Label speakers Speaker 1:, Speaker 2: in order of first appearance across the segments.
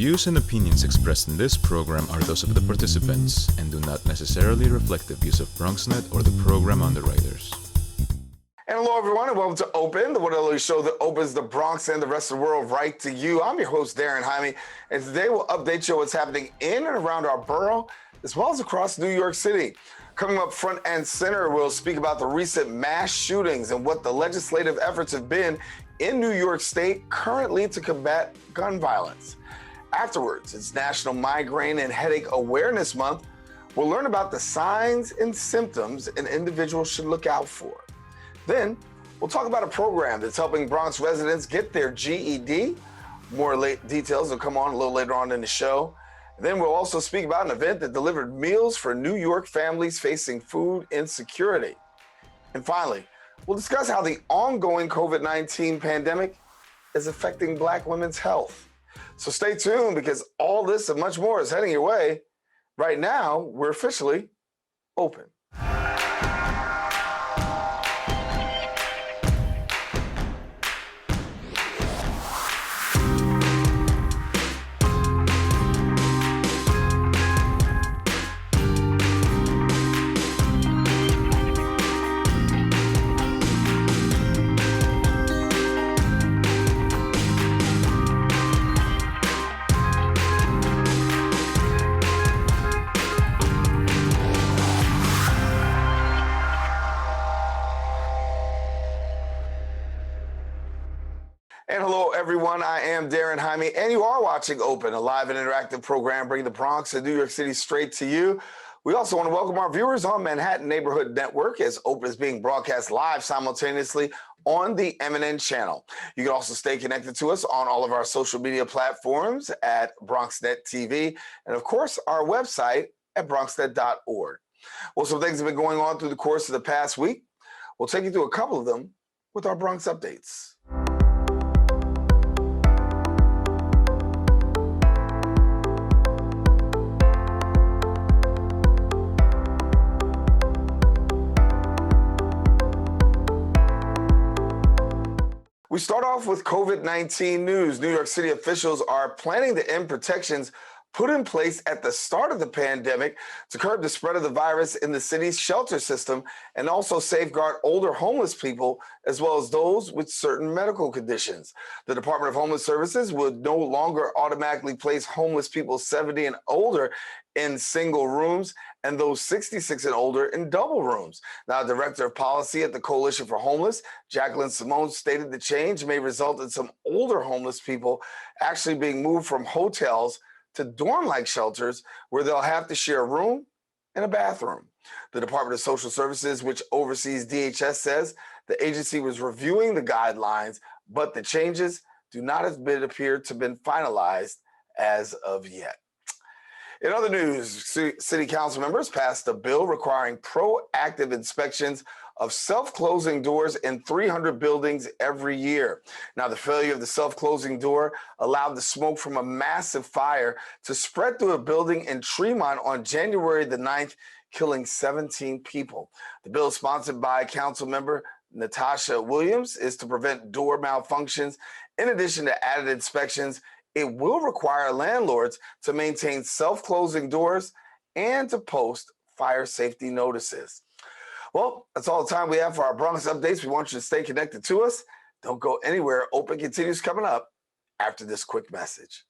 Speaker 1: views and opinions expressed in this program are those of the participants and do not necessarily reflect the views of BronxNet or the program underwriters.
Speaker 2: And hello, everyone, and welcome to Open, the one show that opens the Bronx and the rest of the world right to you. I'm your host, Daren, Jaime, and today we'll update you on what's happening in and around our borough, as well as across New York City. Coming up front and center, we'll speak about the recent mass shootings and what the legislative efforts have been in New York State currently to combat gun violence. Afterwards, it's National Migraine and Headache Awareness Month. We'll learn about the signs and symptoms an individual should look out for. Then, we'll talk about a program that's helping Bronx residents get their GED. More details will come on a little later on in the show. And then we'll also speak about an event that delivered meals for New York families facing food insecurity. And finally, we'll discuss how the ongoing COVID-19 pandemic is affecting Black women's health. So stay tuned, because all this and much more is heading your way. Right now, we're officially open. And hello, everyone. I am Daren Jaime, and you are watching Open, a live and interactive program bringing the Bronx and New York City straight to you. We also want to welcome our viewers on Manhattan Neighborhood Network, as Open is being broadcast live simultaneously on the MNN channel. You can also stay connected to us on all of our social media platforms at BronxNet TV, and of course, our website at BronxNet.org. Well, some things have been going on through the course of the past week. We'll take you through a couple of them with our Bronx updates. We start off with COVID-19 news. New York City officials are planning to end protections put in place at the start of the pandemic to curb the spread of the virus in the city's shelter system and also safeguard older homeless people, as well as those with certain medical conditions. The Department of Homeless Services would no longer automatically place homeless people 70 and older in single rooms and those 66 and older in double rooms. Now, Director of Policy at the Coalition for Homeless, Jacqueline Simone, stated the change may result in some older homeless people actually being moved from hotels to dorm-like shelters where they'll have to share a room and a bathroom. The Department of Social Services, which oversees DHS, says the agency was reviewing the guidelines, but the changes do not appear to have been finalized as of yet. In other news, City Council members passed a bill requiring proactive inspections of self-closing doors in 300 buildings every year. Now, the failure of the self-closing door allowed the smoke from a massive fire to spread through a building in Tremont on January the 9th, killing 17 people. The bill, sponsored by Council member Natasha Williams, is to prevent door malfunctions. In addition to added inspections, it will require landlords to maintain self-closing doors and to post fire safety notices. Well, that's all the time we have for our Bronx updates. We want you to stay connected to us. Don't go anywhere. Open continues coming up after this quick message.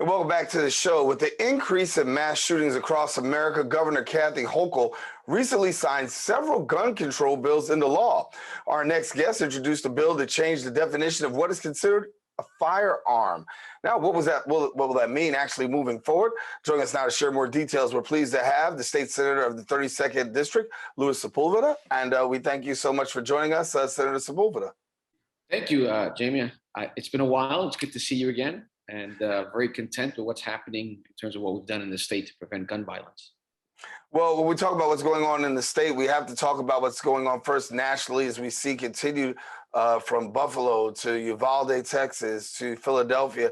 Speaker 2: And welcome back to the show. With the increase in mass shootings across America, Governor Kathy Hochul recently signed several gun control bills into law. Our next guest introduced a bill to change the definition of what is considered a firearm. Now, what will that mean actually moving forward? Joining us now to share more details, we're pleased to have the state senator of the 32nd District, Sepúlveda, and we thank you so much for joining us, Senator Sepúlveda.
Speaker 3: Thank you, Jaime. It's been a while. It's good to see you again, and very content with what's happening in terms of what we've done in the state to prevent gun violence.
Speaker 2: Well, when we talk about what's going on in the state, we have to talk about what's going on first nationally as we see continued from Buffalo to Uvalde, Texas, to Philadelphia.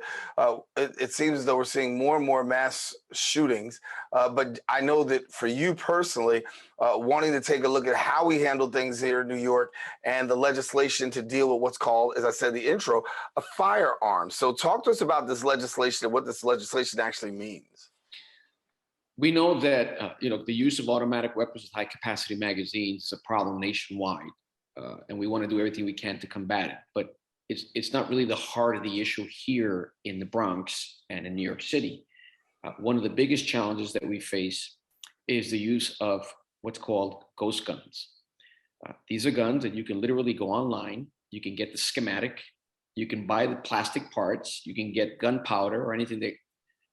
Speaker 2: It seems as though we're seeing more and more mass shootings. But I know that for you personally, wanting to take a look at how we handle things here in New York and the legislation to deal with what's called, as I said in the intro, a firearm. So talk to us about this legislation and what this legislation actually means.
Speaker 3: We know that the use of automatic weapons with high-capacity magazines is a problem nationwide, and we want to do everything we can to combat it. But it's not really the heart of the issue here in the Bronx and in New York City. One of the biggest challenges that we face is the use of what's called ghost guns. These are guns that you can literally go online, you can get the schematic, you can buy the plastic parts, you can get gunpowder or anything that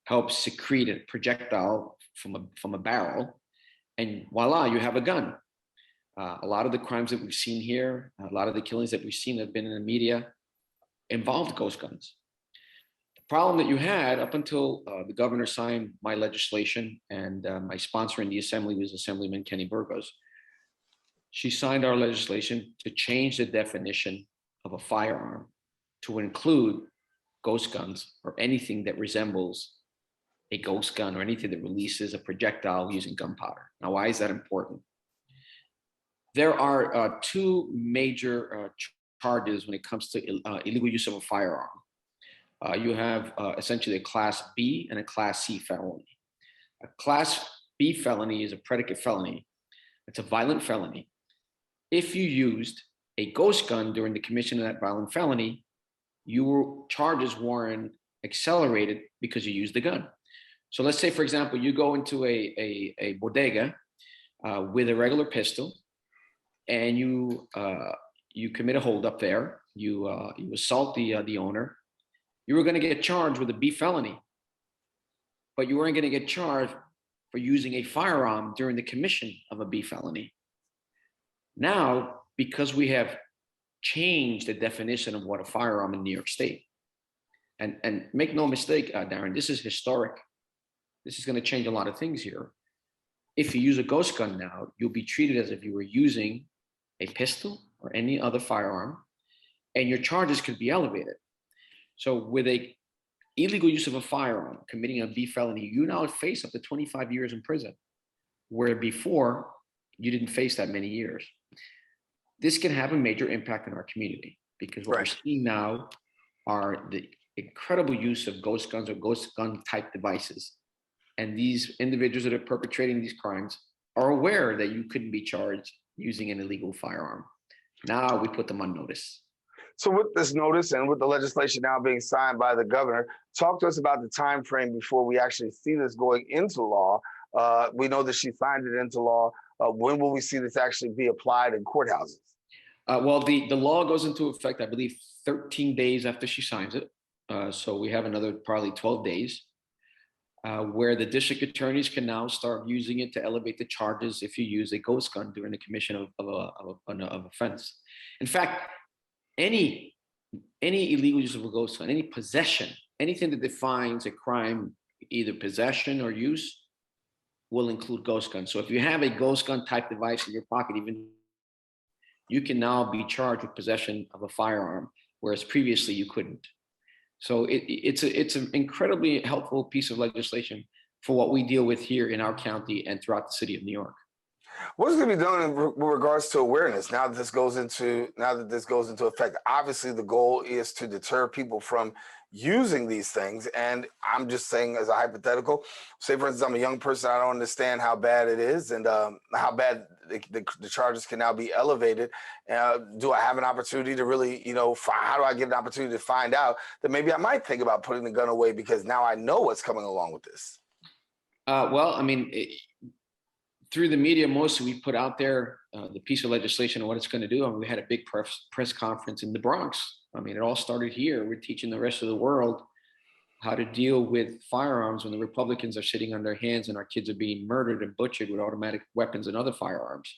Speaker 3: helps secrete a projectile from a barrel, and voila, you have a gun. A lot of the crimes that we've seen here, a lot of the killings that we've seen that have been in the media involved ghost guns. The problem that you had up until the governor signed my legislation, and my sponsor in the assembly was Assemblyman Kenny Burgos. She signed our legislation to change the definition of a firearm to include ghost guns or anything that resembles a ghost gun or anything that releases a projectile using gunpowder. Now, why is that important? There are two major charges when it comes to illegal use of a firearm. You have essentially a Class B and a Class C felony. A Class B felony is a predicate felony. It's a violent felony. If you used a ghost gun during the commission of that violent felony, your charges weren't accelerated because you used the gun. So let's say, for example, you go into a bodega with a regular pistol, and you commit a holdup there. You assault the owner. You were going to get charged with a B felony, but you weren't going to get charged for using a firearm during the commission of a B felony. Now, because we have changed the definition of what a firearm in New York State, and make no mistake, Daren, this is historic. This is going to change a lot of things here. If you use a ghost gun now, you'll be treated as if you were using a pistol or any other firearm, and your charges could be elevated. So with a illegal use of a firearm, committing a B felony, you now face up to 25 years in prison, where before you didn't face that many years. This can have a major impact in our community, because what we're seeing now are the incredible use of ghost guns or ghost gun type devices. And these individuals that are perpetrating these crimes are aware that you couldn't be charged using an illegal firearm. Now we put them on notice.
Speaker 2: So with this notice and with the legislation now being signed by the governor, talk to us about the time frame before we actually see this going into law. We know that she signed it into law. When will we see this actually be applied in courthouses?
Speaker 3: Well, the law goes into effect, I believe, 13 days after she signs it. So we have another probably 12 days. Where the district attorneys can now start using it to elevate the charges if you use a ghost gun during the commission of an offense. In fact, any illegal use of a ghost gun, any possession, anything that defines a crime, either possession or use, will include ghost guns. So if you have a ghost gun type device in your pocket, even you can now be charged with possession of a firearm, whereas previously you couldn't. So it's an incredibly helpful piece of legislation for what we deal with here in our county and throughout the city of New York.
Speaker 2: What's going to be done with regards to awareness now that this goes into effect? Obviously, the goal is to deter people from using these things. And I'm just saying, as a hypothetical, say for instance, I'm a young person, I don't understand how bad it is and how bad the charges can now be elevated. Do I have an opportunity to really, how do I get an opportunity to find out that maybe I might think about putting the gun away because now I know what's coming along with this?
Speaker 3: Well, I mean, through the media, mostly we put out there the piece of legislation and what it's going to do. I mean, we had a big press conference in the Bronx. I mean, it all started here. We're teaching the rest of the world how to deal with firearms when the Republicans are sitting on their hands and our kids are being murdered and butchered with automatic weapons and other firearms.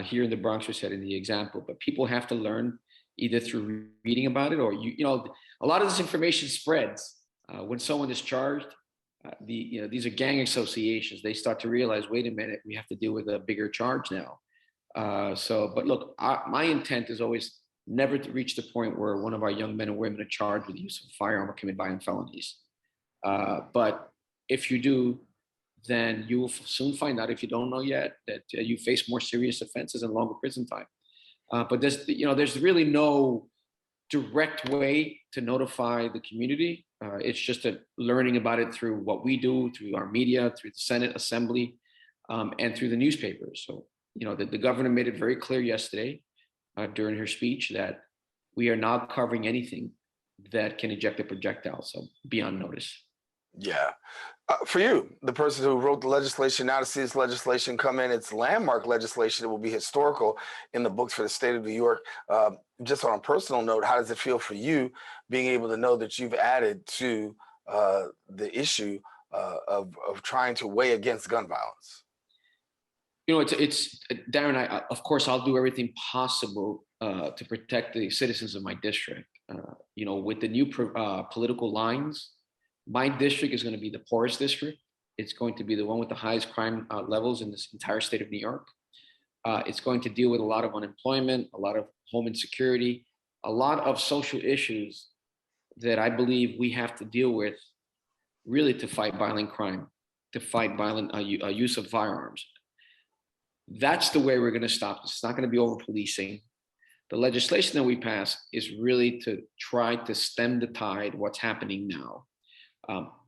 Speaker 3: Here in the Bronx, we're setting the example, but people have to learn either through reading about it or, a lot of this information spreads. When someone is charged, these are gang associations. They start to realize, wait a minute, we have to deal with a bigger charge now. But look, my intent is always never to reach the point where one of our young men and women are charged with the use of a firearm or commit violent felonies. But if you do, then you will soon find out, if you don't know yet, that you face more serious offenses and longer prison time. But there's really no direct way to notify the community. It's just learning about it through what we do, through our media, through the Senate Assembly, and through the newspapers. So, the governor made it very clear yesterday during her speech that we are not covering anything that can eject a projectile. So be on notice.
Speaker 2: Yeah. For you, the person who wrote the legislation, now to see this legislation come in, it's landmark legislation. It will be historical in the books for the state of New York. Just on a personal note, how does it feel for you being able to know that you've added to the issue of trying to weigh against gun violence?
Speaker 3: It's Daren, of course, I'll do everything possible to protect the citizens of my district. With the new political lines, my district is going to be the poorest district. It's going to be the one with the highest crime levels in this entire state of New York. It's going to deal with a lot of unemployment, a lot of home insecurity, a lot of social issues that I believe we have to deal with really to fight violent crime, to fight violent use of firearms. That's the way we're going to stop this. It's not going to be over policing. The legislation that we pass is really to try to stem the tide, what's happening now.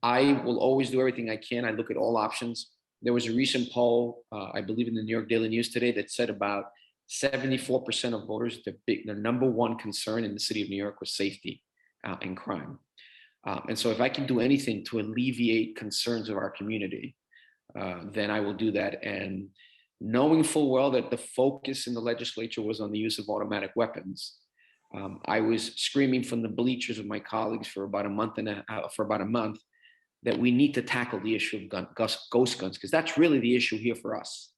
Speaker 3: I will always do everything I can. I look at all options. There was a recent poll, I believe in the New York Daily News today, that said about 74% of voters, their number one concern in the city of New York was safety and crime. And so if I can do anything to alleviate concerns of our community, then I will do that. And knowing full well that the focus in the legislature was on the use of automatic weapons, I was screaming from the bleachers of my colleagues for about a month that we need to tackle the issue of ghost guns, because that's really the issue here for us.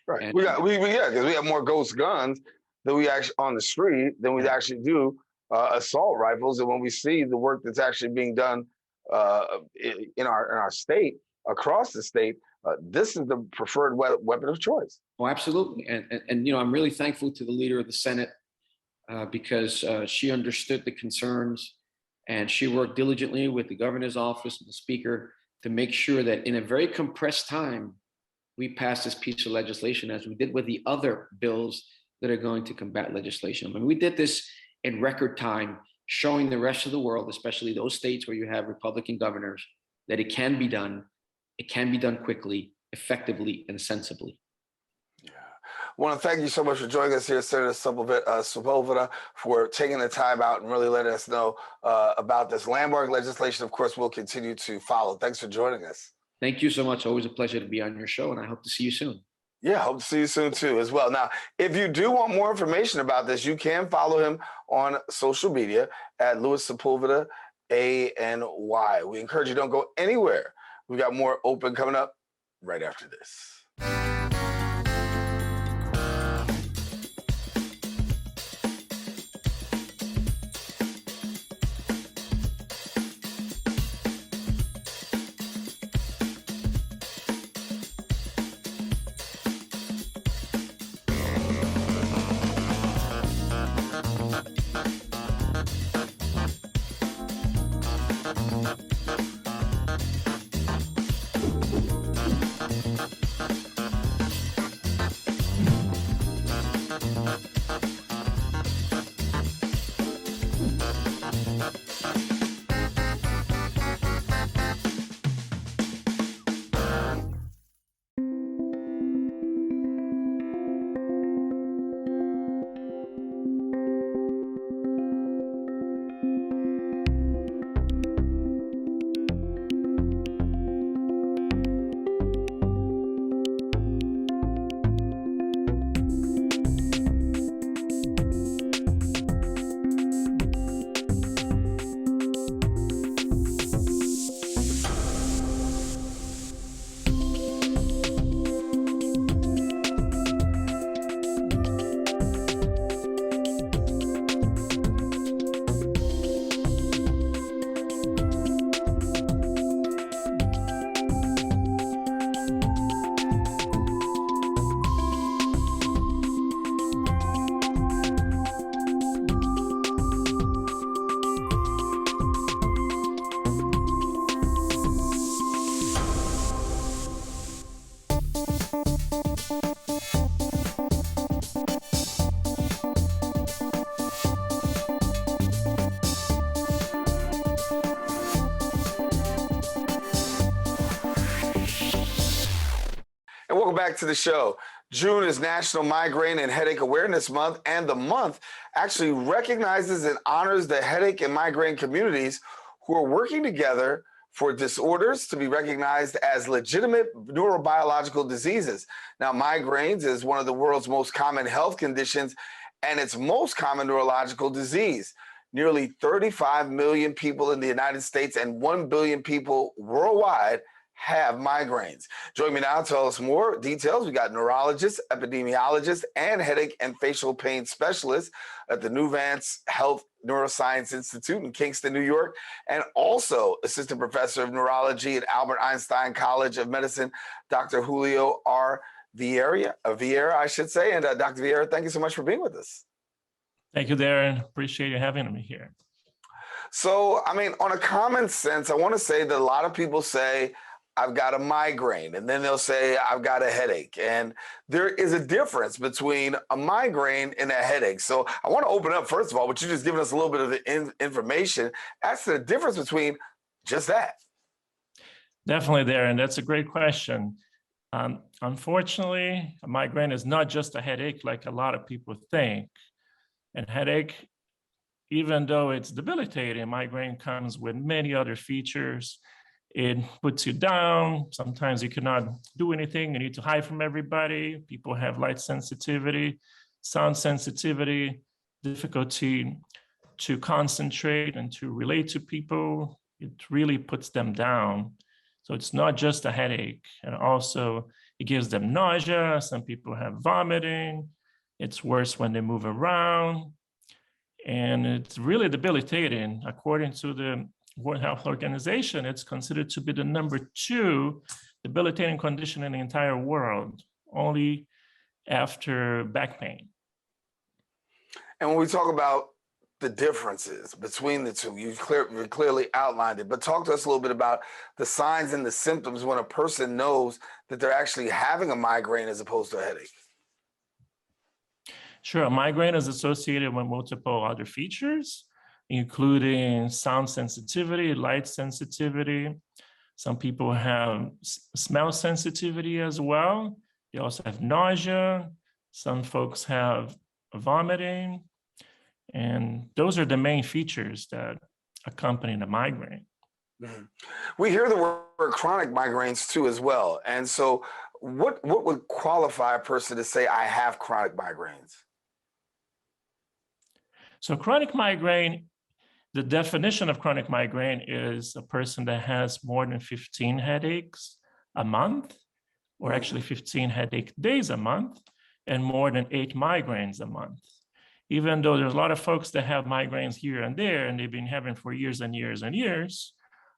Speaker 2: Right.
Speaker 3: And,
Speaker 2: because we have more ghost guns than we actually on the street than we actually do assault rifles. And when we see the work that's actually being done in our state, across the state, this is the preferred weapon of choice.
Speaker 3: Oh, absolutely. And I'm really thankful to the leader of the Senate because she understood the concerns, and she worked diligently with the governor's office and the speaker to make sure that in a very compressed time, we passed this piece of legislation, as we did with the other bills that are going to combat legislation. I mean, we did this in record time, showing the rest of the world, especially those states where you have Republican governors, that it can be done. It can be done quickly, effectively, and sensibly.
Speaker 2: Yeah. I want to thank you so much for joining us here, Senator Sepúlveda, for taking the time out and really letting us know about this landmark legislation. Of course, we'll continue to follow. Thanks for joining us.
Speaker 3: Thank you so much. Always a pleasure to be on your show, and I hope to see you soon.
Speaker 2: Yeah, hope to see you soon too as well. Now, if you do want more information about this, you can follow him on social media at Louis Sepúlveda, ANY. We encourage you, don't go anywhere. We got more open coming up right after this. back to the show. June is National Migraine and Headache Awareness Month, and the month actually recognizes and honors the headache and migraine communities who are working together for disorders to be recognized as legitimate neurobiological diseases. Now, migraines is one of the world's most common health conditions, and its most common neurological disease. Nearly 35 million people in the United States and 1 billion people worldwide have migraines. Join me now to tell us more details. We got neurologist, epidemiologist, and headache and facial pain specialist at the Nuvance Health Neuroscience Institute in Kingston, New York, and also assistant professor of neurology at Albert Einstein College of Medicine, Dr. Julio R. Vieira, I should say. And Dr. Vieira, thank you so much for being with us.
Speaker 4: Thank you, Daren. Appreciate you having me here.
Speaker 2: So, I mean, on a common sense, I want to say that a lot of people say, I've got a migraine, and then they'll say, I've got a headache. And there is a difference between a migraine and a headache. So I want to open up, first of all, but you just given us a little bit of the information as to the difference between just that.
Speaker 4: Definitely, Daren. That's a great question. Unfortunately, a migraine is not just a headache like a lot of people think. And headache, even though it's debilitating, migraine comes with many other features. It puts you down. Sometimes you cannot do anything. You need to hide from everybody. People have light sensitivity, sound sensitivity, difficulty to concentrate and to relate to people. It really puts them down. So it's not just a headache. And also it gives them nausea. Some people have vomiting. It's worse when they move around. And it's really debilitating. According to the World Health Organization, it's considered to be the #2 debilitating condition in the entire world, only after back pain.
Speaker 2: And when we talk about the differences between the two, you clearly outlined it, but talk to us a little bit about the signs and the symptoms when a person knows that they're actually having a migraine as opposed to a headache.
Speaker 4: Sure, a migraine is associated with multiple other features, including sound sensitivity, light sensitivity. Some people have smell sensitivity as well. They also have nausea. Some folks have vomiting. And those are the main features that accompany the migraine.
Speaker 2: Mm-hmm. We hear the word chronic migraines too as well. And so what would qualify a person to say, I have chronic migraines?
Speaker 4: So chronic migraine, the definition of chronic migraine is a person that has more than 15 headaches a month, or actually 15 headache days a month, and more than 8 migraines a month. Even though there's a lot of folks that have migraines here and there, and they've been having for years and years and years,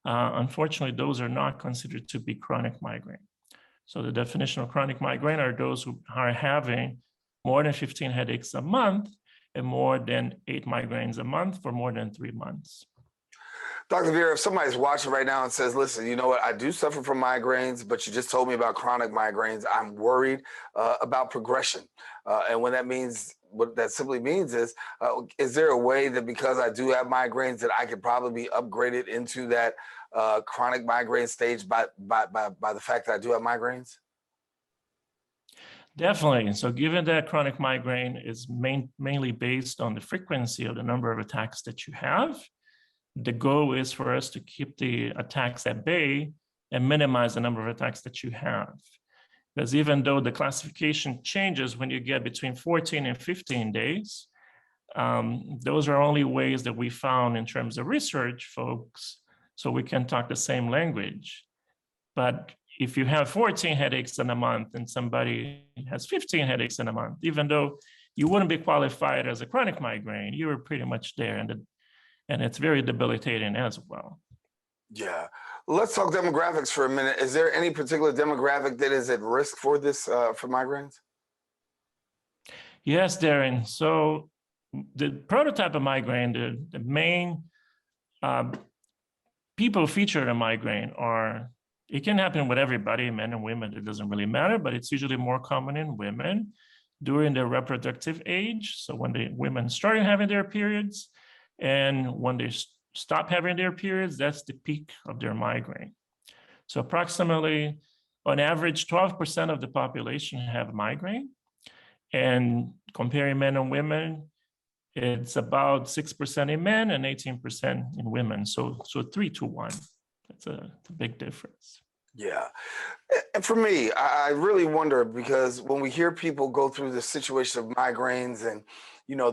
Speaker 4: unfortunately, those are not considered to be chronic migraine. So the definition of chronic migraine are those who are having more than 15 headaches a month and more than 8 migraines a month for more than 3 months.
Speaker 2: Dr. Vieira, if somebody's watching right now and says, listen, you know what, I do suffer from migraines, but you just told me about chronic migraines, I'm worried about progression. And what that simply means is there a way that because I do have migraines that I could probably be upgraded into that chronic migraine stage by the fact that I do have migraines?
Speaker 4: Definitely. So given that chronic migraine is mainly based on the frequency of the number of attacks that you have, the goal is for us to keep the attacks at bay and minimize the number of attacks that you have. Because even though the classification changes when you get between 14 and 15 days, those are only ways that we found in terms of research, folks, so we can talk the same language. But if you have 14 headaches in a month and somebody has 15 headaches in a month, even though you wouldn't be qualified as a chronic migraine, you were pretty much there, and it's very debilitating as well.
Speaker 2: Yeah. Let's talk demographics for a minute. Is there any particular demographic that is at risk for this, for migraines?
Speaker 4: Yes, Daren. So the prototype of migraine, the main people featured in migraine are, it can happen with everybody, men and women, it doesn't really matter, but it's usually more common in women during their reproductive age. So when the women start having their periods, and when they stop having their periods, that's the peak of their migraine. So approximately On average, 12% of the population have migraine. And comparing men and women, it's about 6% in men and 18% in women. So 3-to-1. It's a big difference.
Speaker 2: Yeah. And for me, I really wonder, because when we hear people go through the situation of migraines and,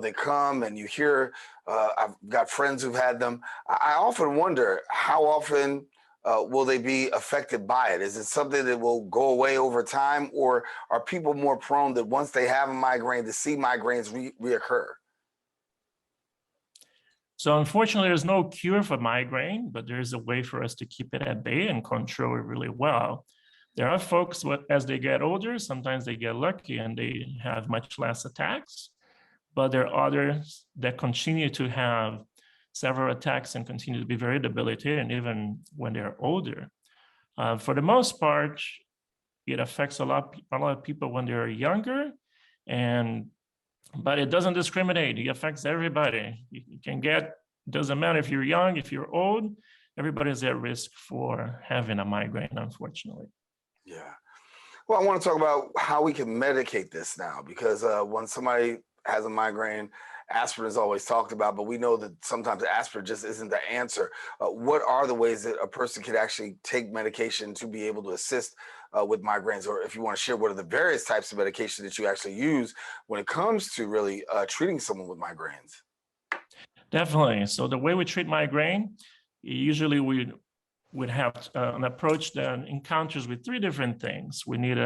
Speaker 2: they come and you hear, I've got friends who've had them. I often wonder, how often will they be affected by it? Is it something that will go away over time, or are people more prone that once they have a migraine to see migraines reoccur?
Speaker 4: So unfortunately, there's no cure for migraine, but there is a way for us to keep it at bay and control it really well. There are folks, as they get older, sometimes they get lucky and they have much less attacks, but there are others that continue to have several attacks and continue to be very debilitating even when they're older. For the most part, it affects a lot of people when they're younger, but it doesn't discriminate. It affects everybody. You can doesn't matter if you're young, if you're old, everybody's at risk for having a migraine, unfortunately.
Speaker 2: Yeah. Well, I want to talk about how we can medicate this now, because when somebody has a migraine, aspirin is always talked about, but we know that sometimes aspirin just isn't the answer. What are the ways that a person could actually take medication to be able to assist with migraines? Or if you want to share, what are the various types of medication that you actually use when it comes to really treating someone with migraines?
Speaker 4: Definitely. So the way we treat migraine, usually we would have an approach that encounters with three different things. We need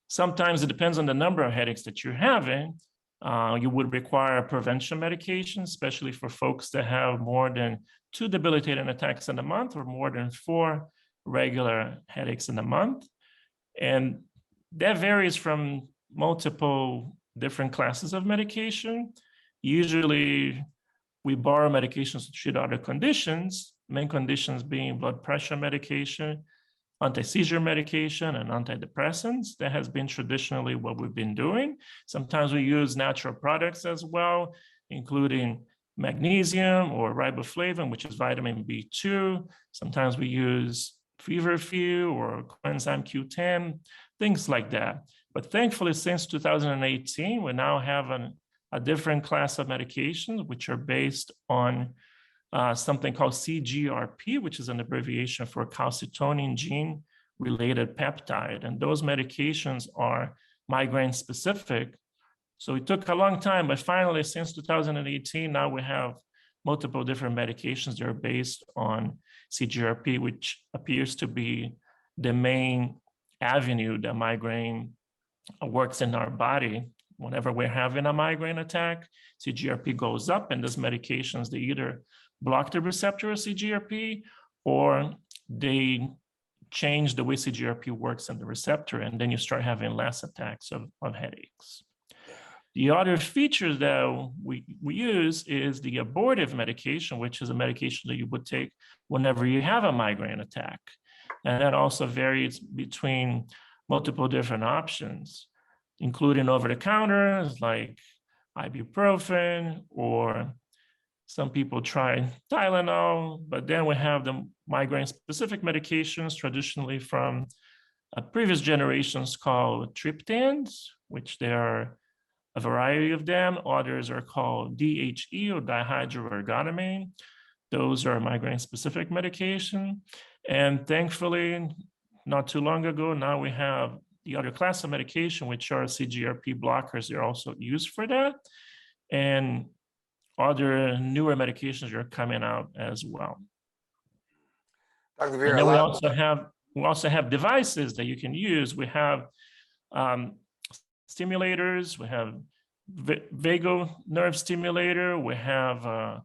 Speaker 4: sometimes it depends on the number of headaches that you're having. You would require a prevention medication, especially for folks that have more than 2 debilitating attacks in a month or more than 4 regular headaches in a month. And that varies from multiple different classes of medication. Usually, we borrow medications to treat other conditions, main conditions being blood pressure medication, anti-seizure medication, and antidepressants. That has been traditionally what we've been doing. Sometimes we use natural products as well, including magnesium or riboflavin, which is vitamin B2. Sometimes we use feverfew or coenzyme Q10, things like that. But thankfully, since 2018, we now have a different class of medications, which are based on something called CGRP, which is an abbreviation for calcitonin gene-related peptide. And those medications are migraine specific. So it took a long time, but finally, since 2018, now we have multiple different medications that are based on CGRP, which appears to be the main avenue that migraine works in our body. Whenever we're having a migraine attack, CGRP goes up, and those medications, they either block the receptor of CGRP or they change the way CGRP works in the receptor, and then you start having less attacks of headaches. The other feature that we use is the abortive medication, which is a medication that you would take whenever you have a migraine attack. And that also varies between multiple different options, including over-the-counter like ibuprofen, or some people try Tylenol, but then we have the migraine-specific medications traditionally from previous generations called triptans, which there are a variety of them. Others are called DHE or dihydroergotamine. Those are migraine-specific medication. And thankfully, not too long ago, now we have the other class of medication, which are CGRP blockers. They're also used for that. And other newer medications are coming out as well.
Speaker 2: Dr. Vieira,
Speaker 4: and then we also have devices that you can use. We have stimulators, we have vagal nerve stimulator, we have a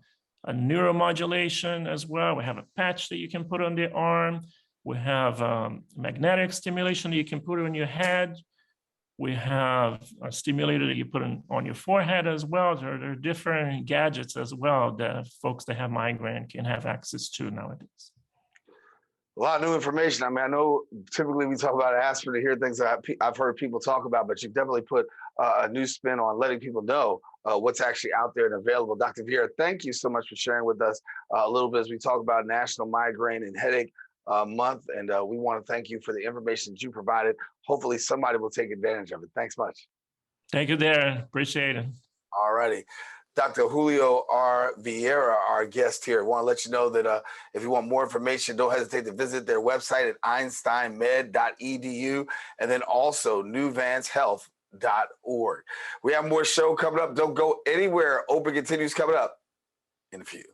Speaker 4: neuromodulation as well. We have a patch that you can put on the arm. We have magnetic stimulation that you can put on your head. We have a stimulator that you put on your forehead as well. There are different gadgets as well that folks that have migraine can have access to nowadays.
Speaker 2: A lot of new information. I mean, I know typically we talk about aspirin to hear things that I've heard people talk about, but you've definitely put a new spin on letting people know what's actually out there and available. Dr. Vieira, thank you so much for sharing with us a little bit as we talk about National Migraine and Headache month, and we want to thank you for the information that you provided. Hopefully somebody will take advantage of it. Thanks much.
Speaker 4: Thank you, Daren. Appreciate it.
Speaker 2: All righty. Dr. Julio R. Vieira, our guest here. I want to let you know that if you want more information, don't hesitate to visit their website at einsteinmed.edu and then also nuvancehealth.org. We have more show coming up. Don't go anywhere. Open continues coming up in a few.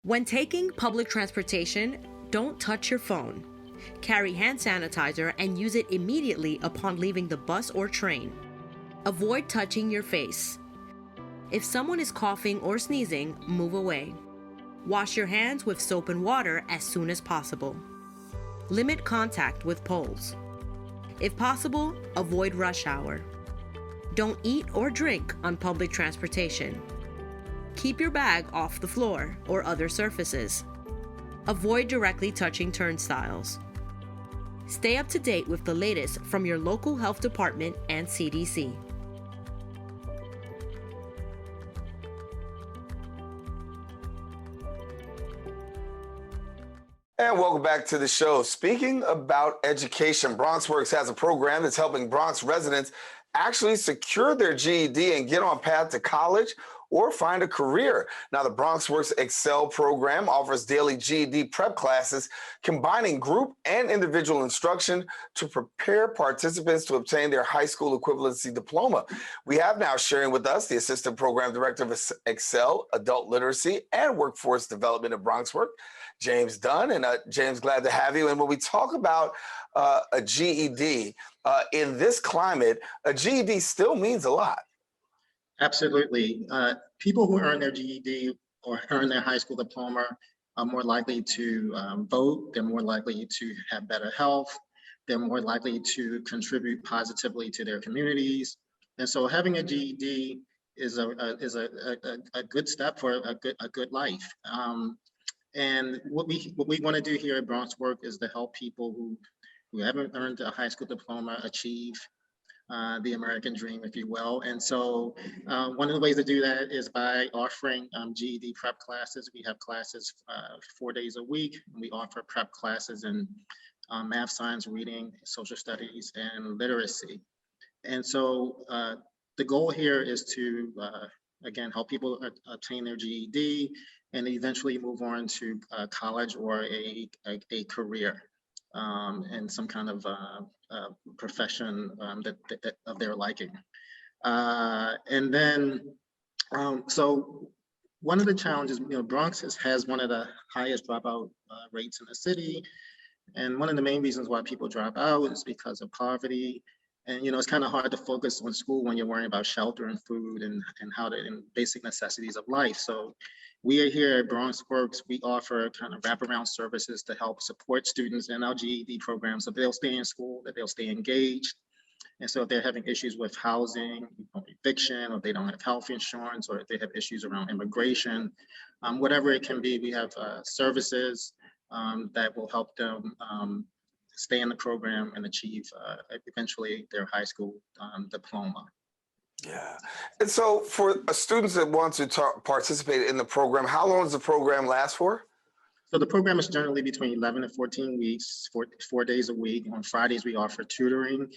Speaker 5: When taking public transportation, don't touch your phone. Carry hand sanitizer and use it immediately upon leaving the bus or train. Avoid touching your face. If someone is coughing or sneezing, move away. Wash your hands with soap and water as soon as possible. Limit contact with poles. If possible, avoid rush hour. Don't eat or drink on public transportation. Keep your bag off the floor or other surfaces. Avoid directly touching turnstiles. Stay up to date with the latest from your local health department and CDC.
Speaker 2: And welcome back to the show. Speaking about education, BronxWorks has a program that's helping Bronx residents actually secure their GED and get on path to college or find a career. Now, the BronxWorks Excel program offers daily GED prep classes, combining group and individual instruction to prepare participants to obtain their high school equivalency diploma. We have now sharing with us the Assistant Program Director of Excel, Adult Literacy, and Workforce Development at BronxWorks, James Dunn. And James, glad to have you. And when we talk about a GED, in this climate, a GED still means a lot.
Speaker 6: Absolutely. People who earn their GED or earn their high school diploma are more likely to vote. They're more likely to have better health. They're more likely to contribute positively to their communities. And so having a GED is a good step for a good life. And what we want to do here at BronxWorks is to help people who haven't earned a high school diploma achieve the American dream, if you will. And so one of the ways to do that is by offering GED prep classes. We have classes 4 days a week. And we offer prep classes in math, science, reading, social studies, and literacy. And so the goal here is to, again, help people obtain their GED and eventually move on to college or a career and some kind of profession that of their liking. And then, so one of the challenges, Bronx has one of the highest dropout rates in the city. And one of the main reasons why people drop out is because of poverty. And, it's kind of hard to focus on school when you're worrying about shelter and food and basic necessities of life. So we are here at BronxWorks. We offer kind of wraparound services to help support students in our GED programs so they'll stay in school, that they'll stay engaged. And so if they're having issues with housing, eviction, or they don't have health insurance, or if they have issues around immigration, whatever it can be, we have services that will help them stay in the program and achieve eventually their high school diploma.
Speaker 2: Yeah. And so for students that want to participate in the program, how long does the program last for?
Speaker 6: So the program is generally between 11 and 14 weeks, 4 days a week. On Fridays, we offer tutoring.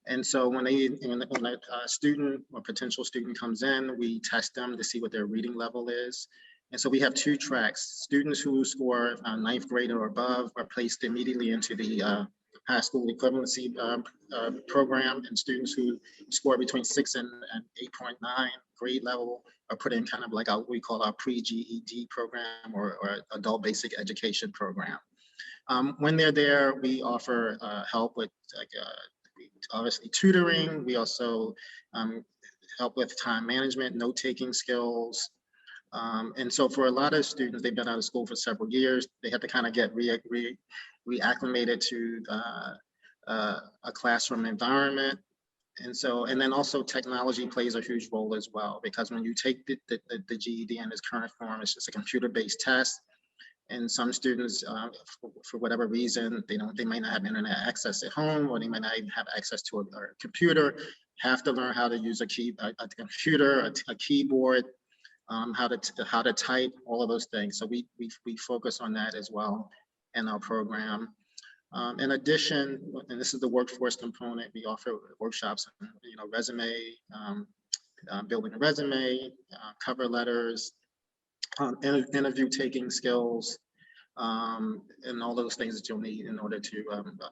Speaker 6: And so when a student or potential student comes in, we test them to see what their reading level is. And so we have two tracks. Students who score ninth grade or above are placed immediately into the high school equivalency program, and students who score between 6 and 8.9 grade level are put in kind of like what we call our pre-GED program or adult basic education program. When they're there, we offer help with obviously tutoring. We also help with time management, note-taking skills. And so for a lot of students, they've been out of school for several years. They have to kind of get reacclimated to a classroom environment. And then also technology plays a huge role as well, because when you take the GED in its current form, it's just a computer-based test. And some students, for whatever reason, they might not have internet access at home, or they might not even have access to a computer, have to learn how to use a computer, a keyboard, how to type, all of those things. So we focus on that as well in our program. In addition, and this is the workforce component, we offer workshops, resume, building a resume, cover letters, interview taking skills, and all those things that you'll need in order to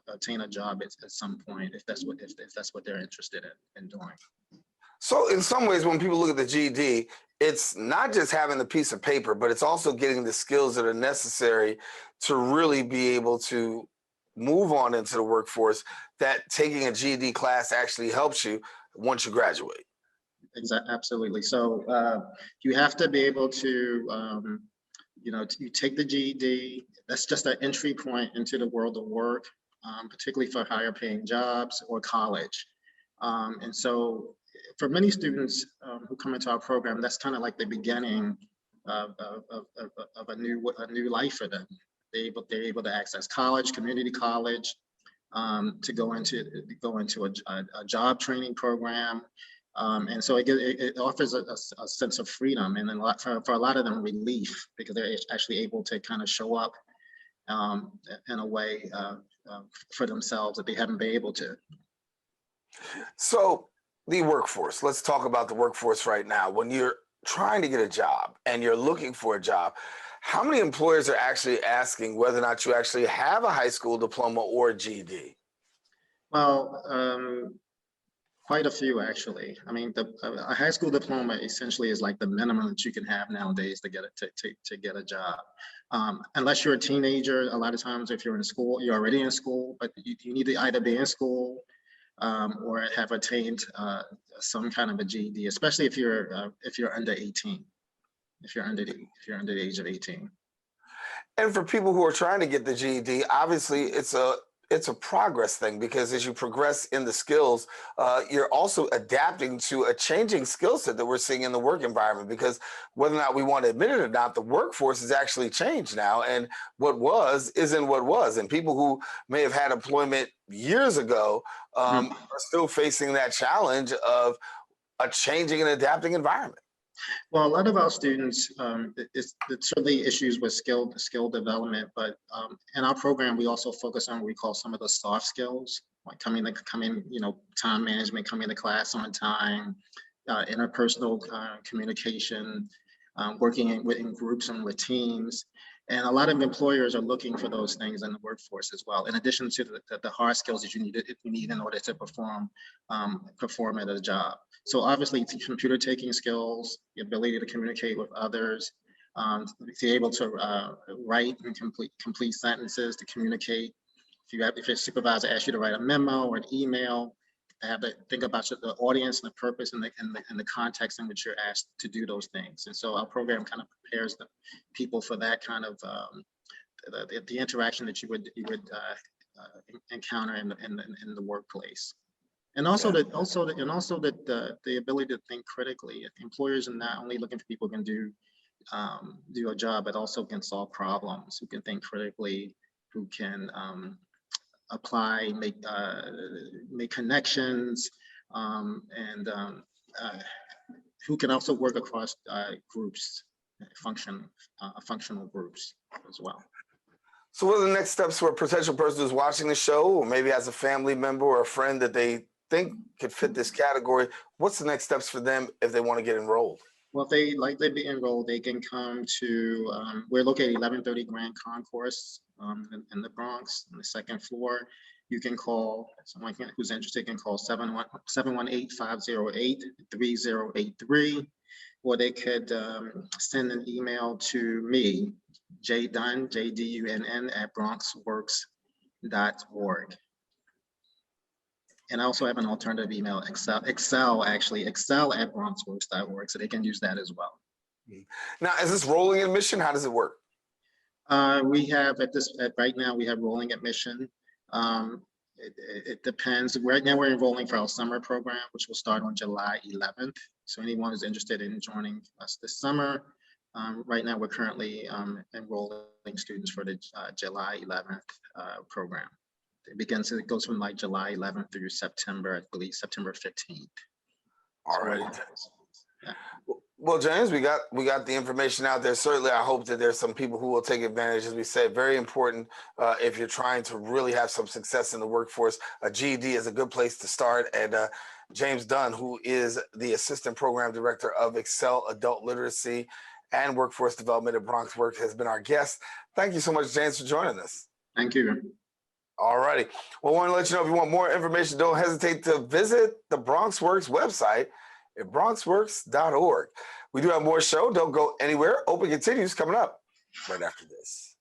Speaker 6: obtain a job at some point, if that's what they're interested in doing.
Speaker 2: So in some ways, when people look at the GED, it's not just having the piece of paper, but it's also getting the skills that are necessary to really be able to move on into the workforce, that taking a GED class actually helps you once you graduate.
Speaker 6: Exactly, absolutely. So you have to be able to, you take the GED. That's just an entry point into the world of work, particularly for higher paying jobs or college. And so for many students who come into our program, that's kind of like the beginning of a new life for them. They're able to access college, community college, to go into a job training program. And so it offers a sense of freedom, and then for a lot of them, relief, because they're actually able to kind of show up in a way for themselves that they haven't been able to.
Speaker 2: So the workforce, let's talk about the workforce right now. When you're trying to get a job and you're looking for a job, how many employers are actually asking whether or not you actually have a high school diploma or a GED?
Speaker 6: Well, quite a few, actually. I mean, a high school diploma essentially is like the minimum that you can have nowadays to get a job. Unless you're a teenager, a lot of times if you're in school, you're already in school, but you need to either be in school or have attained some kind of a GED, especially if you're under 18. If you're under the age of 18.
Speaker 2: And for people who are trying to get the GED, obviously it's a progress thing, because as you progress in the skills, you're also adapting to a changing skill set that we're seeing in the work environment, because whether or not we want to admit it or not, the workforce has actually changed now, and what was isn't what was. And people who may have had employment years ago are still facing that challenge of a changing and adapting environment.
Speaker 6: Well, a lot of our students, it's certainly issues with skill development, but in our program, we also focus on what we call some of the soft skills, like coming, time management, coming to class on time, interpersonal communication, working in groups and with teams. And a lot of employers are looking for those things in the workforce as well, in addition to the hard skills that you need in order to perform at a job. So obviously, computer taking skills, the ability to communicate with others, to be able to write and complete sentences, to communicate. If your supervisor asks you to write a memo or an email, to have to think about the audience and the purpose and the context in which you're asked to do those things. And so our program kind of prepares the people for that kind of the interaction that you would encounter in the workplace. And also the ability to think critically. Employers are not only looking for people who can do a job, but also can solve problems, who can think critically, who can apply, make connections, and who can also work across groups, functional groups as well.
Speaker 2: So what are the next steps for a potential person who's watching the show, or maybe has a family member or a friend that they think could fit this category? What's the next steps for them if they want to get enrolled?
Speaker 6: Well, if they like to be enrolled, they can come to, we're located 1130 Grand Concourse in the Bronx, on the second floor. You can call, someone who's interested can call 718-508-3083, or they could send an email to me, Dunn, JDUNN, at BronxWorks.org. And I also have an alternative email, Excel at BronxWorks.org, so they can use that as well.
Speaker 2: Now, is this rolling admission? How does it work?
Speaker 6: We have right now, we have rolling admission. It depends. Right now, we're enrolling for our summer program, which will start on July 11th. So anyone who's interested in joining us this summer, right now we're currently enrolling students for the July 11th program. It goes from like July 11th through September, I believe September 15th.
Speaker 2: All right. Yeah. Well, James, we got the information out there. Certainly, I hope that there's some people who will take advantage. As we said, very important if you're trying to really have some success in the workforce. A GED is a good place to start. And James Dunn, who is the Assistant Program Director of Excel Adult Literacy and Workforce Development at BronxWorks, has been our guest. Thank you so much, James, for joining us.
Speaker 6: Thank you.
Speaker 2: All righty. Well, I want to let you know, if you want more information, don't hesitate to visit the BronxWorks website at BronxWorks.org. We do have more show. Don't go anywhere. Open continues coming up right after this.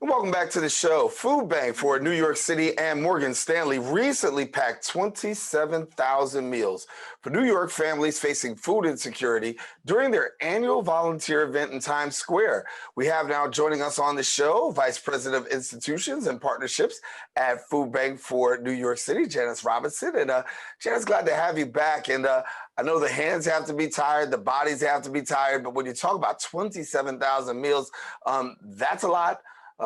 Speaker 2: Welcome back to the show. Food Bank for New York City and Morgan Stanley recently packed 27,000 meals for New York families facing food insecurity during their annual volunteer event in Times Square. We have now joining us on the show, Vice President of Institutions and Partnerships at Food Bank for New York City, Janis Robinson. And Janis, glad to have you back. And I know the hands have to be tired, the bodies have to be tired, but when you talk about 27,000 meals, that's a lot.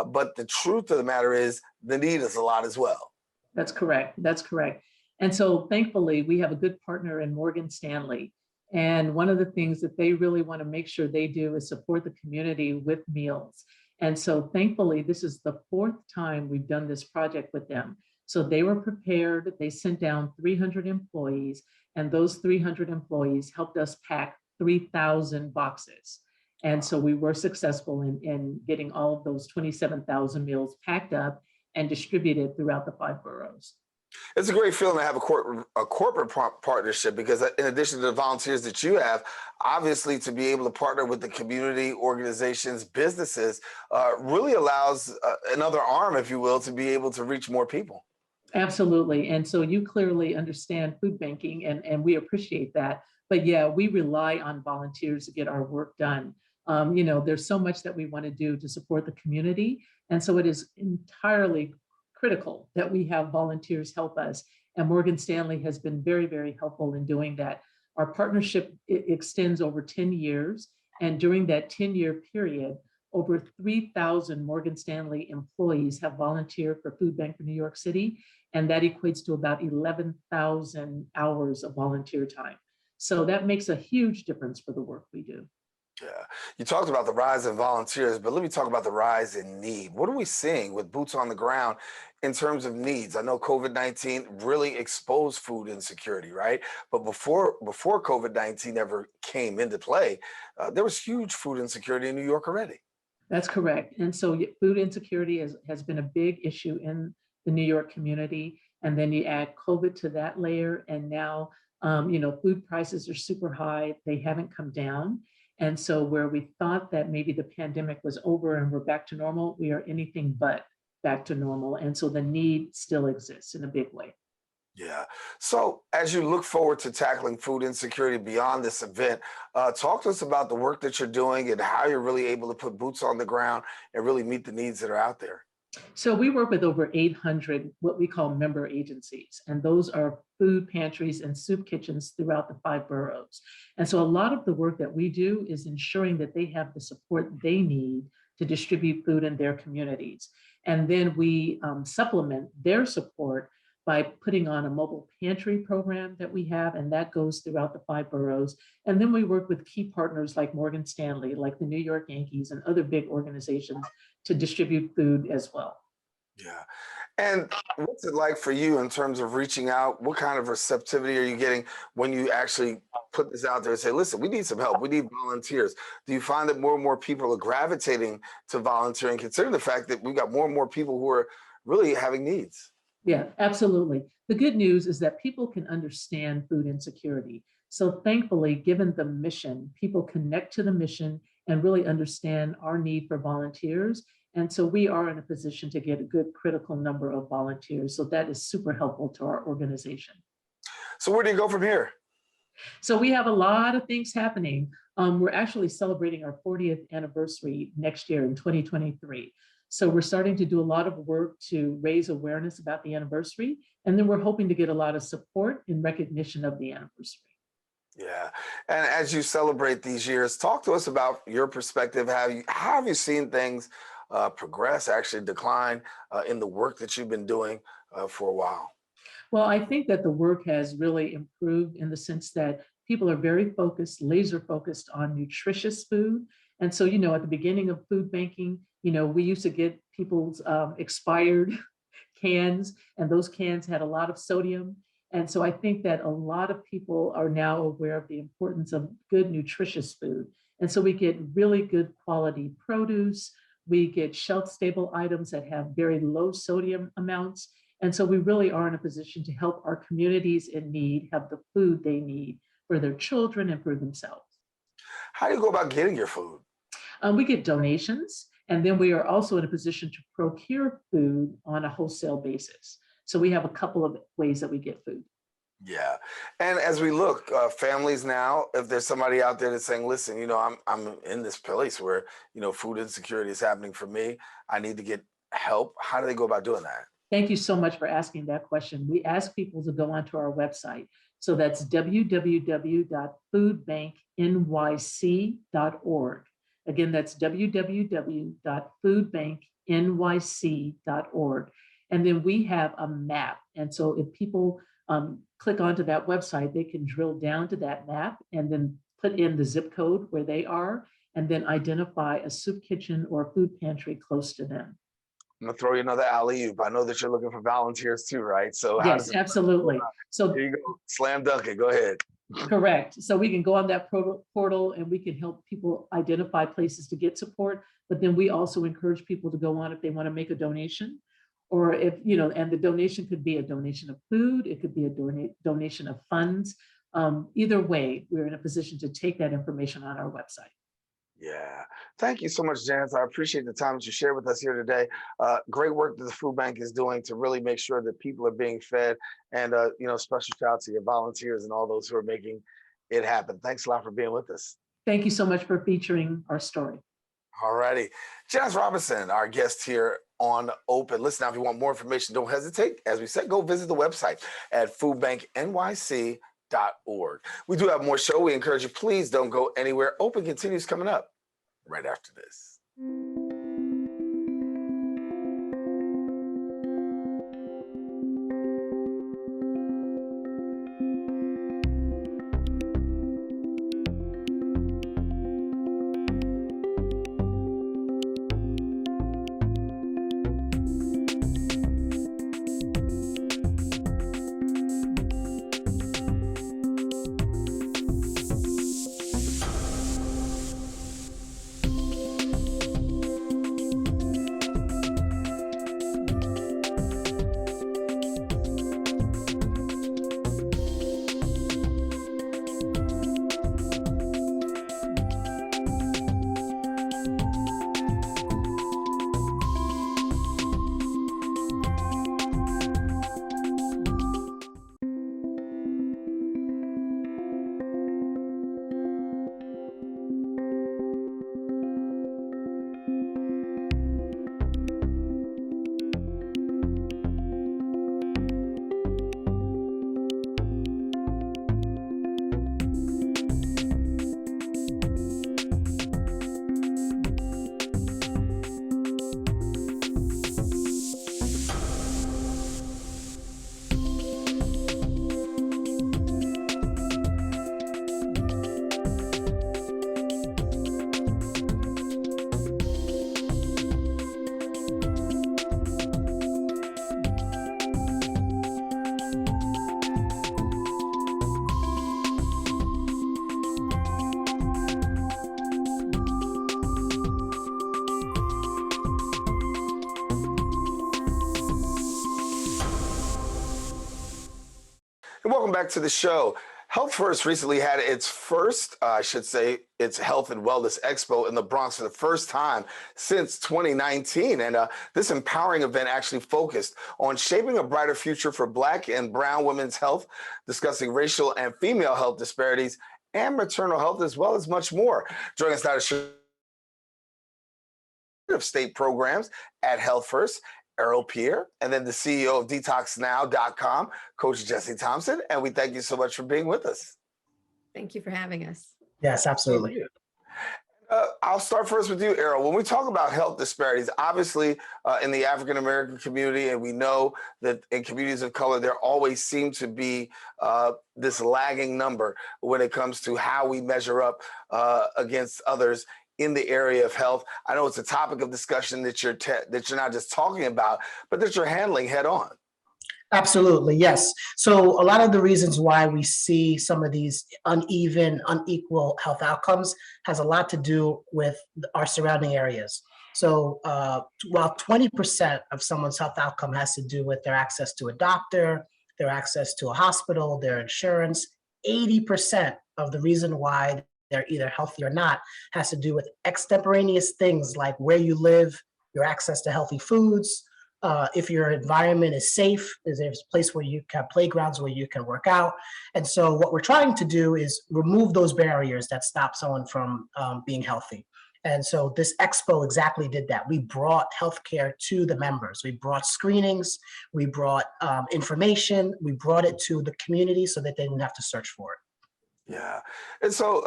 Speaker 2: But the truth of the matter is the need is a lot as well.
Speaker 7: That's correct. That's correct. And so thankfully, we have a good partner in Morgan Stanley. And one of the things that they really want to make sure they do is support the community with meals. And so thankfully, this is the fourth time we've done this project with them. So they were prepared. They sent down 300 employees, and those 300 employees helped us pack 3,000 boxes. And so we were successful in getting all of those 27,000 meals packed up and distributed throughout the 5 boroughs.
Speaker 2: It's a great feeling to have a corporate partnership, because in addition to the volunteers that you have, obviously to be able to partner with the community, organizations, businesses, really allows another arm, if you will, to be able to reach more people.
Speaker 7: Absolutely. And so you clearly understand food banking, and we appreciate that. But yeah, we rely on volunteers to get our work done. You know, there's so much that we want to do to support the community. And so it is entirely critical that we have volunteers help us. And Morgan Stanley has been very, very helpful in doing that. Our partnership extends over 10 years. And during that 10-year period, over 3,000 Morgan Stanley employees have volunteered for Food Bank for New York City. And that equates to about 11,000 hours of volunteer time. So that makes a huge difference for the work we do.
Speaker 2: Yeah, you talked about the rise in volunteers, but let me talk about the rise in need. What are we seeing with boots on the ground in terms of needs? I know COVID-19 really exposed food insecurity, right? But before COVID-19 ever came into play, there was huge food insecurity in New York already.
Speaker 7: That's correct. And so food insecurity has been a big issue in the New York community. And then you add COVID to that layer. And now, food prices are super high. They haven't come down. And so where we thought that maybe the pandemic was over and we're back to normal, we are anything but back to normal. And so the need still exists in a big way.
Speaker 2: Yeah. So as you look forward to tackling food insecurity beyond this event, talk to us about the work that you're doing and how you're really able to put boots on the ground and really meet the needs that are out there.
Speaker 7: So we work with over 800 what we call member agencies, and those are food pantries and soup kitchens throughout the 5 boroughs. And so a lot of the work that we do is ensuring that they have the support they need to distribute food in their communities. And then we supplement their support by putting on a mobile pantry program that we have, and that goes throughout the 5 boroughs. And then we work with key partners like Morgan Stanley, like the New York Yankees and other big organizations to distribute food as well.
Speaker 2: Yeah. And what's it like for you in terms of reaching out? What kind of receptivity are you getting when you actually put this out there and say, listen, we need some help, we need volunteers? Do you find that more and more people are gravitating to volunteering, considering the fact that we've got more and more people who are really having needs?
Speaker 7: Yeah, absolutely. The good news is that people can understand food insecurity. So thankfully, given the mission, people connect to the mission and really understand our need for volunteers. And so we are in a position to get a good critical number of volunteers. So that is super helpful to our organization.
Speaker 2: So where do you go from here?
Speaker 7: So we have a lot of things happening. We're actually celebrating our 40th anniversary next year in 2023. So we're starting to do a lot of work to raise awareness about the anniversary. And then we're hoping to get a lot of support in recognition of the anniversary.
Speaker 2: Yeah. And as you celebrate these years, talk to us about your perspective. How have you seen things progress, actually decline in the work that you've been doing for a while?
Speaker 7: Well, I think that the work has really improved in the sense that people are very focused, laser focused on nutritious food. And so, at the beginning of food banking, we used to get people's expired cans, and those cans had a lot of sodium. And so I think that a lot of people are now aware of the importance of good, nutritious food. And so we get really good quality produce. We get shelf-stable items that have very low sodium amounts. And so we really are in a position to help our communities in need have the food they need for their children and for themselves.
Speaker 2: How do you go about getting your food?
Speaker 7: We get donations, and then we are also in a position to procure food on a wholesale basis. So we have a couple of ways that we get food.
Speaker 2: Yeah. And as we look, families now, if there's somebody out there that's saying, listen, I'm in this place where, food insecurity is happening for me, I need to get help. How do they go about doing that?
Speaker 7: Thank you so much for asking that question. We ask people to go onto our website. So that's www.foodbanknyc.org. Again, that's www.foodbanknyc.org. And then we have a map. And so if people click onto that website, they can drill down to that map and then put in the zip code where they are, and then identify a soup kitchen or food pantry close to them.
Speaker 2: I'm gonna throw you another alley-oop. I know that you're looking for volunteers too, right? So
Speaker 7: yes, absolutely. So
Speaker 2: here you go, slam dunk it. Go ahead.
Speaker 7: Correct. So we can go on that portal and we can help people identify places to get support. But then we also encourage people to go on if they want to make a donation, or if, and the donation could be a donation of food. It could be a donation of funds. Either way, we're in a position to take that information on our website.
Speaker 2: Yeah. Thank you so much, Janis. I appreciate the time that you shared with us here today. Great work that the food bank is doing to really make sure that people are being fed. And, special shout out to your volunteers and all those who are making it happen. Thanks a lot for being with us.
Speaker 7: Thank you so much for featuring our story.
Speaker 2: All righty. Janis Robinson, our guest here on Open. Listen, now, if you want more information, don't hesitate. As we said, go visit the website at foodbanknyc.org. We do have more show. We encourage you, please don't go anywhere. Open continues coming up right after this. And welcome back to the show. Healthfirst recently had its first, its Health and Wellness Expo in the Bronx for the first time since 2019. And this empowering event actually focused on shaping a brighter future for Black and Brown women's health, discussing racial and female health disparities and maternal health, as well as much more. Joining us now to share of state programs at Healthfirst, Errol, Pierre, and then the CEO of DetoxNow.com, Coach Gessie Thompson. And we thank you so much for being with us.
Speaker 8: Thank you for having us.
Speaker 9: Yes, absolutely.
Speaker 2: I'll start first with you, Errol. When we talk about health disparities, obviously in the African-American community, and we know that in communities of color, there always seems to be this lagging number when it comes to how we measure up against others in the area of health. I know it's a topic of discussion that you're not just talking about, but that you're handling head on.
Speaker 9: Absolutely, yes. So a lot of the reasons why we see some of these unequal health outcomes has a lot to do with our surrounding areas. So while 20% of someone's health outcome has to do with their access to a doctor, their access to a hospital, their insurance, 80% of the reason why they're either healthy or not has to do with extemporaneous things like where you live, your access to healthy foods, if your environment is safe, is there a place where you can have playgrounds where you can work out. And so what we're trying to do is remove those barriers that stop someone from being healthy. And so this expo exactly did that. We brought healthcare to the members. We brought screenings, we brought information, we brought it to the community so that they didn't have to search for it.
Speaker 2: Yeah. And so,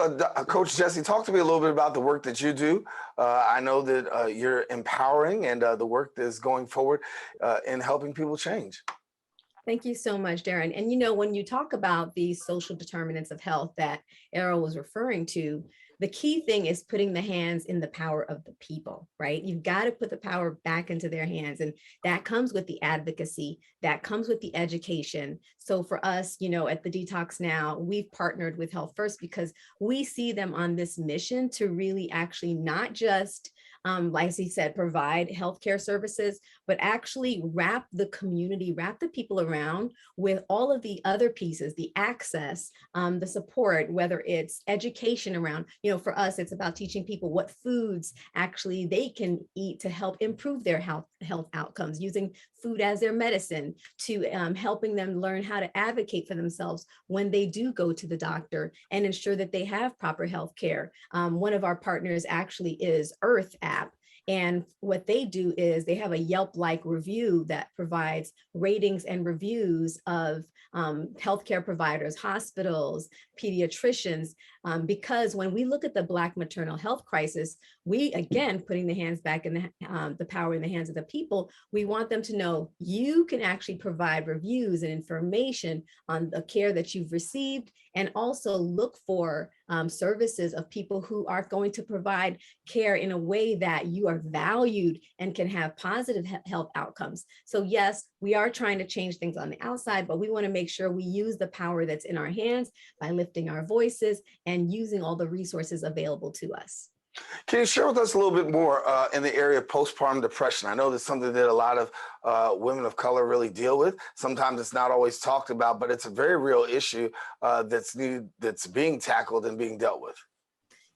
Speaker 2: Coach Gessie, talk to me a little bit about the work that you do. I know that you're empowering and the work that is going forward in helping people change.
Speaker 8: Thank you so much, Daren. And you know, when you talk about these social determinants of health that Errol was referring to, the key thing is putting the hands in the power of the people, right? You've got to put the power back into their hands. And that comes with the advocacy, that comes with the education. So for us, you know, at the Detox Now, we've partnered with Healthfirst because we see them on this mission to really actually not just, like he said, provide healthcare services, but actually wrap the community, wrap the people around with all of the other pieces, the access, the support, whether it's education around, you know, for us, it's about teaching people what foods actually they can eat to help improve their health outcomes, using food as their medicine, to helping them learn how to advocate for themselves when they do go to the doctor and ensure that they have proper health care. One of our partners actually is Earth app. And what they do is they have a Yelp-like review that provides ratings and reviews of healthcare providers, hospitals, pediatricians, because when we look at the Black maternal health crisis, we, again, putting the hands back in the power in the hands of the people, we want them to know you can actually provide reviews and information on the care that you've received, and also look for services of people who are going to provide care in a way that you are valued and can have positive health outcomes. So yes, we are trying to change things on the outside, but we want to make sure we use the power that's in our hands by lifting our voices and using all the resources available to us.
Speaker 2: Can you share with us a little bit more in the area of postpartum depression? I know that's something that a lot of women of color really deal with. Sometimes it's not always talked about, but it's a very real issue that's being tackled and being dealt with.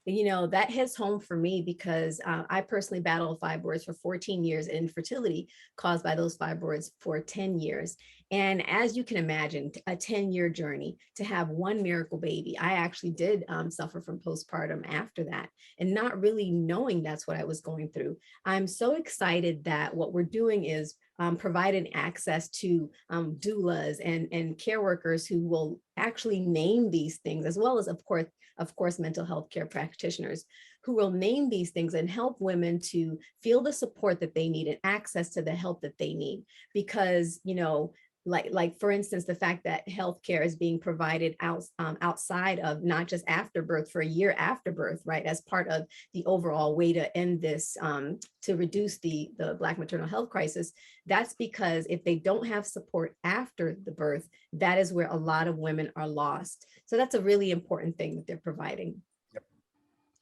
Speaker 8: You know, that hits home for me because I personally battled fibroids for 14 years and infertility caused by those fibroids for 10 years. And as you can imagine, a 10-year journey to have one miracle baby. I actually did suffer from postpartum after that, and not really knowing that's what I was going through. I'm so excited that what we're doing is providing access to doulas and care workers who will actually name these things, as well as, of course, mental health care practitioners who will name these things and help women to feel the support that they need and access to the help that they need. Because, you know, like for instance, the fact that healthcare is being provided outside of, not just after birth, for a year after birth, right, as part of the overall way to end this, to reduce the Black maternal health crisis. That's because if they don't have support after the birth, that is where a lot of women are lost. So that's a really important thing that they're providing.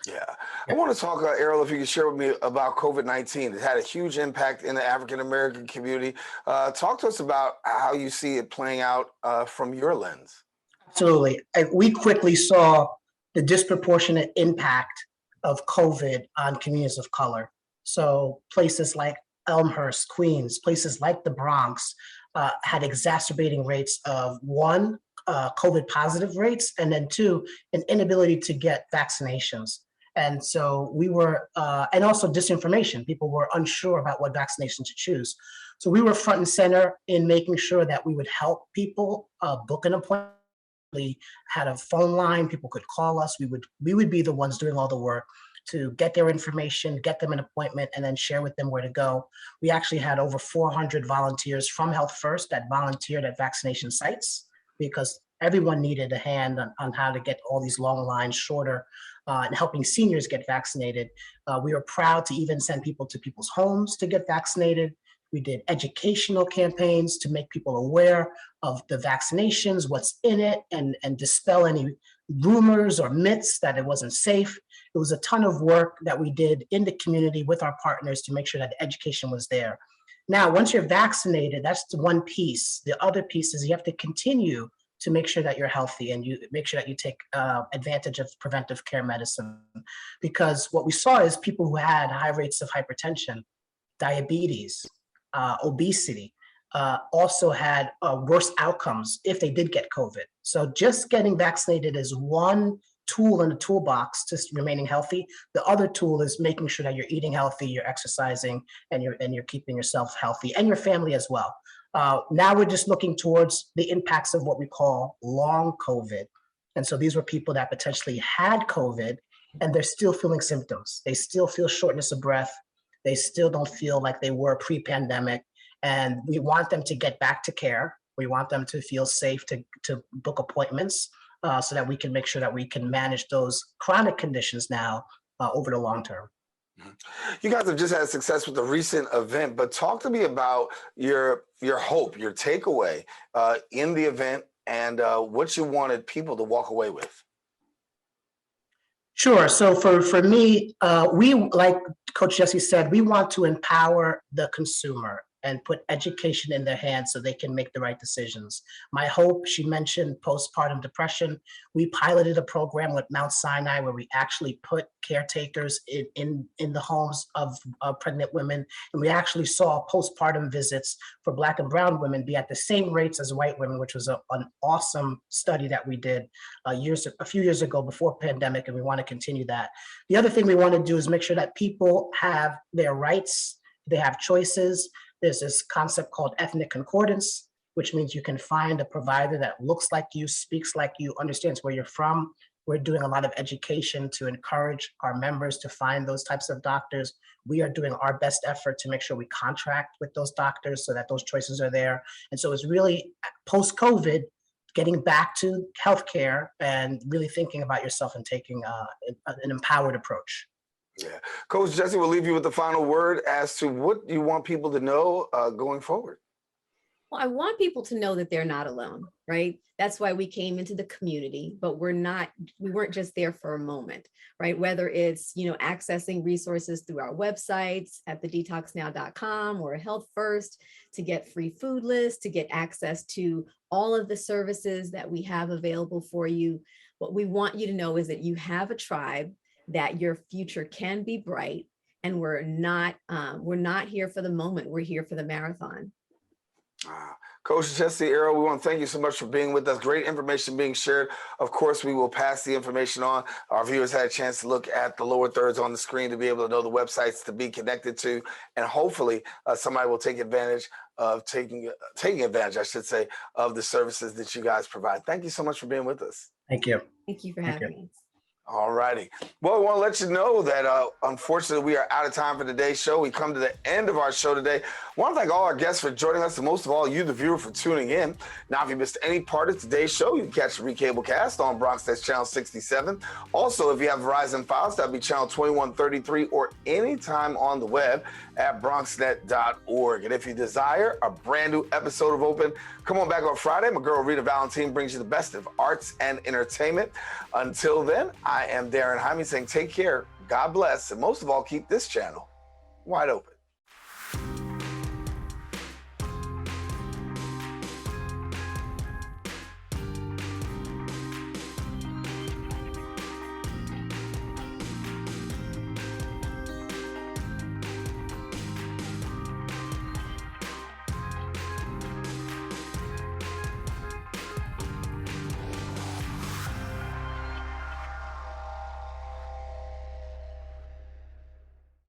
Speaker 2: Yeah. I want to talk, Errol, if you could share with me about COVID-19. It had a huge impact in the African-American community. Talk to us about how you see it playing out from your lens.
Speaker 9: Absolutely. We quickly saw the disproportionate impact of COVID on communities of color. So places like Elmhurst, Queens, places like the Bronx had exacerbating rates of, one, COVID positive rates, and then two, an inability to get vaccinations. And so we were, and also disinformation. People were unsure about what vaccination to choose. So we were front and center in making sure that we would help people book an appointment. We had a phone line, people could call us. We would be the ones doing all the work to get their information, get them an appointment, and then share with them where to go. We actually had over 400 volunteers from Healthfirst that volunteered at vaccination sites, because everyone needed a hand on how to get all these long lines shorter, and helping seniors get vaccinated. We were proud to even send people to people's homes to get vaccinated. We did educational campaigns to make people aware of the vaccinations, what's in it, and dispel any rumors or myths that it wasn't safe. It was a ton of work that we did in the community with our partners to make sure that the education was there. Now, once you're vaccinated, that's the one piece. The other piece is you have to continue to make sure that you're healthy, and you make sure that you take advantage of preventive care medicine. Because what we saw is people who had high rates of hypertension, diabetes, obesity, also had worse outcomes if they did get COVID. So just getting vaccinated is one tool in the toolbox to remaining healthy. The other tool is making sure that you're eating healthy, you're exercising, and you're keeping yourself healthy, and your family as well. Now we're just looking towards the impacts of what we call long COVID. And so these were people that potentially had COVID and they're still feeling symptoms. They still feel shortness of breath. They still don't feel like they were pre-pandemic. And we want them to get back to care. We want them to feel safe to book appointments so that we can make sure that we can manage those chronic conditions now over the long term.
Speaker 2: You guys have just had success with the recent event, but talk to me about your hope, your takeaway in the event, and what you wanted people to walk away with.
Speaker 9: Sure. So for me, we, like Coach Gessie said, we want to empower the consumer and put education in their hands so they can make the right decisions. My hope, she mentioned postpartum depression. We piloted a program with Mount Sinai where we actually put caretakers in the homes of pregnant women. And we actually saw postpartum visits for Black and brown women be at the same rates as white women, which was an awesome study that we did a few years ago before pandemic, and we want to continue that. The other thing we want to do is make sure that people have their rights, they have choices. There's this concept called ethnic concordance. which means you can find a provider that looks like you, speaks like you, understands where you're from. We're doing a lot of education to encourage our members to find those types of doctors. We are doing our best effort to make sure we contract with those doctors so that those choices are there. And so it's really post-COVID, getting back to healthcare and really thinking about yourself and taking an empowered approach.
Speaker 2: Yeah. Coach Gessie, we'll leave you with the final word as to what you want people to know going forward.
Speaker 8: Well, I want people to know that they're not alone, right? That's why we came into the community, but we weren't just there for a moment, right? Whether it's, accessing resources through our websites at thedetoxnow.com or Healthfirst to get free food lists, to get access to all of the services that we have available for you. What we want you to know is that you have a tribe, that your future can be bright, and we're not here for the moment. We're here for the marathon.
Speaker 2: Coach Gessie, Errol, we want to thank you so much for being with us. Great information being shared. Of course, we will pass the information on. Our viewers had a chance to look at the lower thirds on the screen to be able to know the websites to be connected to, and hopefully somebody will take advantage of taking advantage, I should say, of the services that you guys provide. Thank you so much for being with us.
Speaker 9: Thank you.
Speaker 8: Thank you for having me.
Speaker 2: All righty. Well, we want to let you know that unfortunately we are out of time for today's show. We come to the end of our show today. I want to thank all our guests for joining us, and most of all, you, the viewer, for tuning in. Now, if you missed any part of today's show, you can catch the Recable Cast on BronxNet's Channel 67. Also, if you have Verizon Files, that'll be Channel 2133, or anytime on the web at bronxnet.org. And if you desire a brand new episode of Open, come on back on Friday. My girl Rita Valentine brings you the best of arts and entertainment. Until then, I am Daren Jaime saying take care, God bless, and most of all, keep this channel wide open.